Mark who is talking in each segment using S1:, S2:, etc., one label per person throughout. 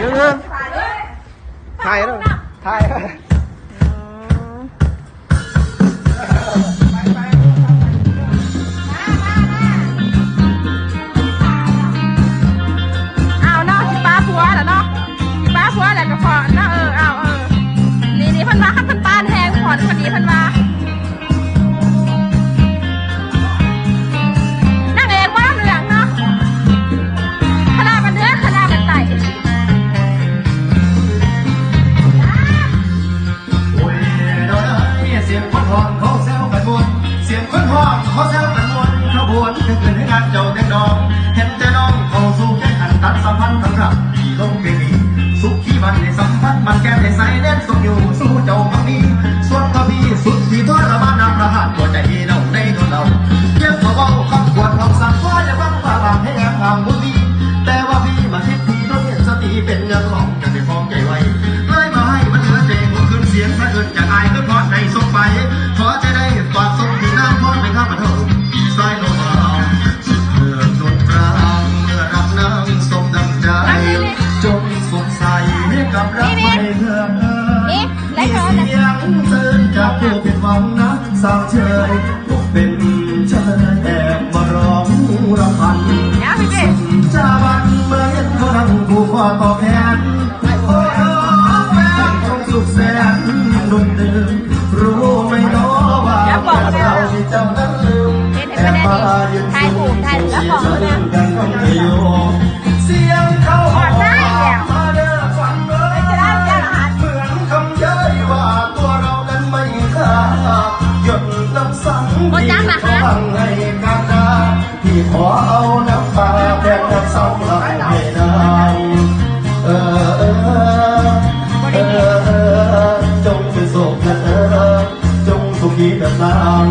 S1: ถ่ายแล้วถ่าย
S2: เอาเนาะสิป้าผัวเหรอเนาะสิป้าผัวแหละก็พอเนาะเอานี่เพิ่นมาขับเพิ่นป้านแหงผ่อนพอดีเพิ่นมานั่งเองว่าเหลืองเนาะขนาดมันเนื้อขนาดมันใส่
S3: เสียงคนหอนเขาแซวกันมวนเสียงคนหอนเขาแซวกันมวนขบวนขึ้นขึ้นให้งานเจ้าแต่ดองเห็นแต่น้องเข้าสู่แข่งขันตัดสัมพันธ์ทั้งรักที่ลงเกมีสุขที่มันในสัมพันธ์มันแก้ในใส่เน้นสุขอยู่สู้เจ้าบางนี้ส่วนกระบี่สุดที่ทอดระบานน้ำประหารตัวใจเน่าในตัวเราเยี่ยมเขาเบาคำควรคำสั่งว่าจะฟังว่าบางให้แอบห่างบุญดีแต่ว่าพี่มาคิดทีโดยสติเป็นเงินของกันในฟองใจไว้เลยมาให้มันเหลือเด็กขึ้นเสียงพระเอิญจากอายก็พอในสมไปขอจะได้กอดส่งที่น้ำพอดไปข้าพเจ้าสายลมเอาสุดเมื่อดนตราเมื่อรับน้ำสมดังใจจงสงสัยกับรักไม่เพื่อเสียงเตือนจากผู้ผิดหวังนะสาวเชยเป็นเชยแอบมาร้องรำพันชาบันเมื่อเห็นเขานั่งผู้คอต่อแขนโอ้ยแฟนคงสุขแสนนุ่มดื่มรู้ไม่น้อว่าเราที่เจ้านั้นลืมแอบมายืนสูงเสียงกันคำที่อยู่เสียงเขาหอมมาเด้อฟังเลยเหมือนคำเย้ยว่าตัวเรานั้นไม่ค่าหยดน้ำสังที่เขาบังให้กันนาที่ขอเอาน้ำตาแดงน้ำเศร้าหลับให้ได้จงเป็นโศกนะจงสุขีแบบนาง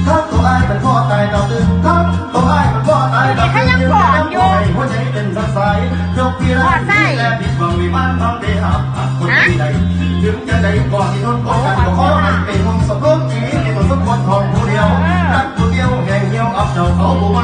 S3: ถ้าตัวไอ้เป็นพ่อตายดาวดึงถ้าตัวไอ้เป็นพ่อตายดาวดึงยังหัวใจเป็นสักสายยกที่รักที่แลผิดหวังมีบ้านทำได้หักคนที่ใดถึงจะได้ก่อนที่ทนก่อนกันก็ขอให้เป็นวงสมรสที่ในตัวสมบูรณ์ของผู้เดียวรักผู้เดียวแห่งเหี่ยวอับเจ้าเขาผู้ว่า